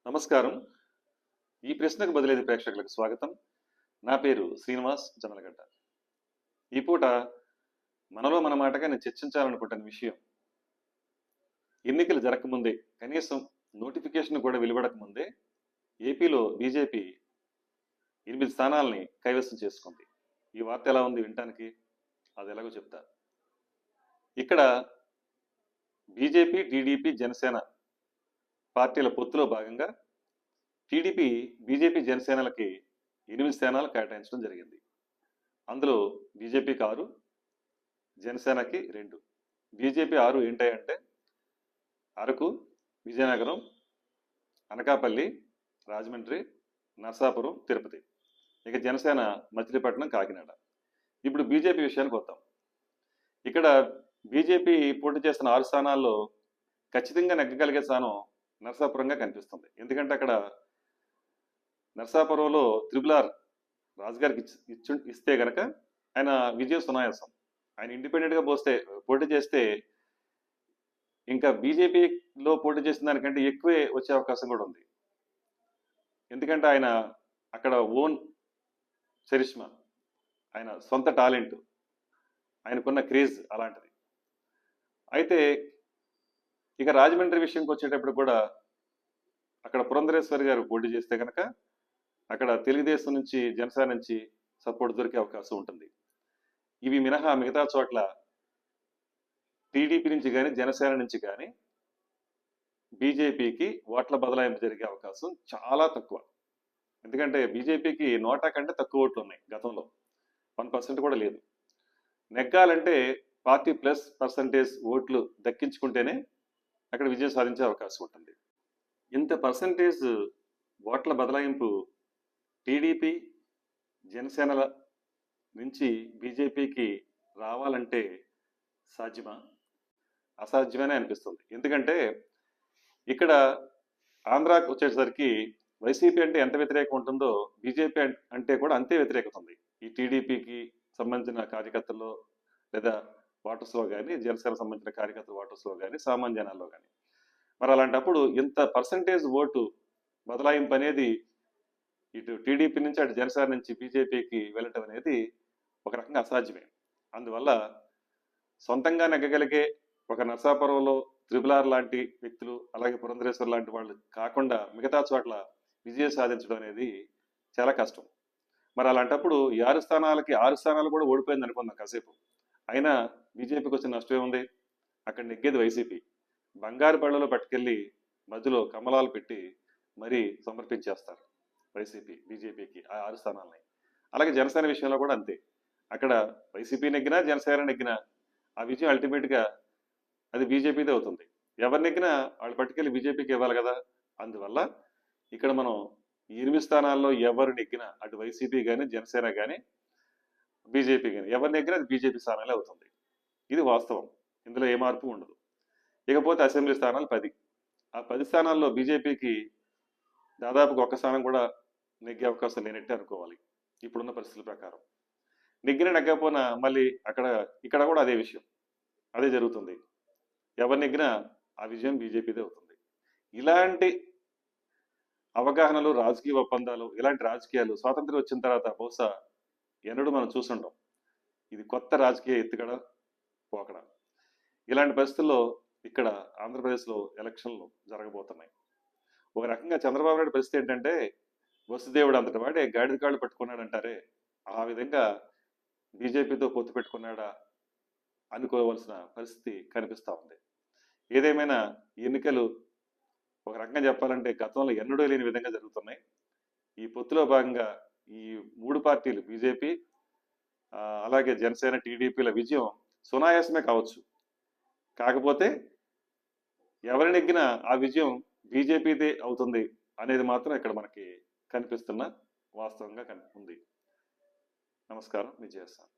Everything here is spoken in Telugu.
నమస్కారం. ఈ ప్రశ్నకు బదిలేదు ప్రేక్షకులకు స్వాగతం. నా పేరు శ్రీనివాస్ జమలగడ్డ. ఈ పూట మనలో మన మాటగా నేను చర్చించాలనుకుంటున్న విషయం, ఎన్నికలు జరగకముందే, కనీసం నోటిఫికేషన్ కూడా వెలువడక ముందే ఏపీలో బీజేపీ 8 స్థానాలని కైవసం చేసుకుంది. ఈ వార్త ఎలా ఉంది వినటానికి? అది ఎలాగో చెప్తా. ఇక్కడ బీజేపీ, టీడీపీ, జనసేన పార్టీల పొత్తులో భాగంగా టీడీపీ, బీజేపీ, జనసేనలకి 8 స్థానాలు కేటాయించడం జరిగింది. అందులో బీజేపీకి 6, జనసేనకి 2. బీజేపీ 6 ఏంటంటే అరకు, విజయనగరం, అనకాపల్లి, రాజమండ్రి, నరసాపురం, తిరుపతి. ఇక జనసేన మచిలీపట్నం, కాకినాడ. ఇప్పుడు బీజేపీ విషయానికి వద్దాం. ఇక్కడ బీజేపీ పోటీ చేస్తున్న 6 స్థానాల్లో ఖచ్చితంగా నెగ్గగలిగే స్థానం నరసాపురంగా కనిపిస్తుంది. ఎందుకంటే అక్కడ నరసాపురంలో త్రిపుల్ రాజుగారికి ఇస్తే గనక ఆయన విజయ సునాయాసం. ఆయన ఇండిపెండెంట్గా పోటీ చేస్తే ఇంకా బీజేపీలో పోటీ చేసిన దానికంటే ఎక్కువే వచ్చే అవకాశం కూడా ఉంది. ఎందుకంటే ఆయన అక్కడ ఓన్ చరిష్మా, ఆయన సొంత టాలెంట్, ఆయనకున్న క్రేజ్ అలాంటిది. అయితే ఇక రాజమండ్రి విషయంకి వచ్చేటప్పుడు కూడా అక్కడ పురంధరేశ్వరి గారు పోటీ చేస్తే కనుక అక్కడ తెలుగుదేశం నుంచి, జనసేన నుంచి సపోర్ట్ దొరికే అవకాశం ఉంటుంది. ఇవి మినహా మిగతా చోట్ల టీడీపీ నుంచి కానీ, జనసేన నుంచి కానీ బీజేపీకి ఓట్ల బదలాయింపు జరిగే అవకాశం చాలా తక్కువ. ఎందుకంటే బీజేపీకి 100 కంటే తక్కువ ఓట్లు ఉన్నాయి. గతంలో 1% కూడా లేదు. నెగ్గాలంటే పార్టీ ప్లస్ పర్సంటేజ్ ఓట్లు దక్కించుకుంటేనే అక్కడ విజయం సాధించే అవకాశం ఉంటుంది. ఇంత పర్సంటేజ్ ఓట్ల బదలాయింపు టీడీపీ, జనసేనల నుంచి బీజేపీకి రావాలంటే సాధ్యమా? అసాధ్యమనే అనిపిస్తుంది. ఎందుకంటే ఇక్కడ ఆంధ్రాకి వచ్చేసరికి వైసీపీ అంటే ఎంత వ్యతిరేకం ఉంటుందో బీజేపీ అంటే కూడా అంతే వ్యతిరేకత ఉంది. ఈ టీడీపీకి సంబంధించిన కార్యకర్తల్లో లేదా ఓటర్స్లో కానీ, జనసేన సంబంధించిన కార్యకర్తల ఓటర్స్లో కానీ, సామాన్య జనాల్లో కానీ. మరి అలాంటప్పుడు ఇంత పర్సంటేజ్ ఓటు బదలాయింపు అనేది ఇటు టీడీపీ నుంచి, అటు జనసేన నుంచి బీజేపీకి వెళ్ళటం అనేది ఒక రకంగా అసాధ్యమే. అందువల్ల సొంతంగా నెగ్గగలిగే ఒక నరసాపురంలో త్రిపుల్ లాంటి వ్యక్తులు, అలాగే పురంధరేశ్వర్ లాంటి వాళ్ళు కాకుండా మిగతా చోట్ల విజయం సాధించడం అనేది చాలా కష్టం. మరి అలాంటప్పుడు ఈ 6 స్థానాలకి 6 స్థానాలు కూడా ఓడిపోయింది అనుకుందాం కాసేపు. అయినా బీజేపీకి వచ్చిన నష్టం ఏముంది? అక్కడ నెగ్గేది వైసీపీ. బంగారు బళ్ళలో పట్టుకెళ్ళి మధ్యలో కమలాలు పెట్టి మరీ సమర్పించేస్తారు వైసీపీ బీజేపీకి ఆ 6 స్థానాలని. అలాగే జనసేన విషయంలో కూడా అంతే. అక్కడ వైసీపీ నెగ్గినా, జనసేన నెగ్గినా ఆ విజయం అల్టిమేట్గా అది బీజేపీదే అవుతుంది. ఎవరు నెగ్గినా వాళ్ళు పట్టుకెళ్ళి బీజేపీకి ఇవ్వాలి కదా. అందువల్ల ఇక్కడ మనం 8 స్థానాల్లో ఎవరు నెగ్గినా, అటు వైసీపీ కానీ, జనసేన కానీ, బీజేపీ కానీ ఎవరు నెగ్గినా అది బీజేపీ స్థానాలే అవుతుంది. ఇది వాస్తవం. ఇందులో ఏ మార్పు ఉండదు. ఇకపోతే అసెంబ్లీ స్థానాలు 10. ఆ 10 స్థానాల్లో బీజేపీకి దాదాపుగా 1 స్థానం కూడా నెగ్గే అవకాశం లేనట్టే అనుకోవాలి ఇప్పుడున్న పరిస్థితుల ప్రకారం. నెగ్గకపోయినా మళ్ళీ ఇక్కడ కూడా అదే విషయం, అదే జరుగుతుంది. ఎవరు నెగ్గినా ఆ విజయం బీజేపీదే అవుతుంది. ఇలాంటి అవగాహనలు, రాజకీయ ఒప్పందాలు, ఇలాంటి రాజకీయాలు స్వాతంత్రం వచ్చిన తర్వాత బహుశా ఎన్నడూ మనం చూసుంటాం. ఇది కొత్త రాజకీయ ఎత్తుగడ, పోకడ. ఇలాంటి పరిస్థితుల్లో ఇక్కడ ఆంధ్రప్రదేశ్లో ఎలక్షన్లు జరగబోతున్నాయి. ఒక రకంగా చంద్రబాబు నాయుడు పరిస్థితి ఏంటంటే వసుదేవుడు అంతటి వాడే గాడిద కాళ్ళు పట్టుకున్నాడు అంటారే, ఆ విధంగా బీజేపీతో పొత్తు పెట్టుకున్నాడా అనుకోవాల్సిన పరిస్థితి కనిపిస్తూ ఉంది. ఏదేమైనా ఎన్నికలు ఒక రకంగా చెప్పాలంటే గతంలో ఎన్నడూ లేని విధంగా జరుగుతున్నాయి. ఈ పొత్తులో భాగంగా ఈ 3 పార్టీలు బీజేపీ, అలాగే జనసేన, టీడీపీల విజయం సునాయాసమే కావచ్చు. కాకపోతే ఎవరి నెగ్గినా ఆ విజయం బీజేపీదే అవుతుంది అనేది మాత్రం ఇక్కడ మనకి కనిపిస్తున్న వాస్తవంగా ఉంది. నమస్కారం. విజయసాన్.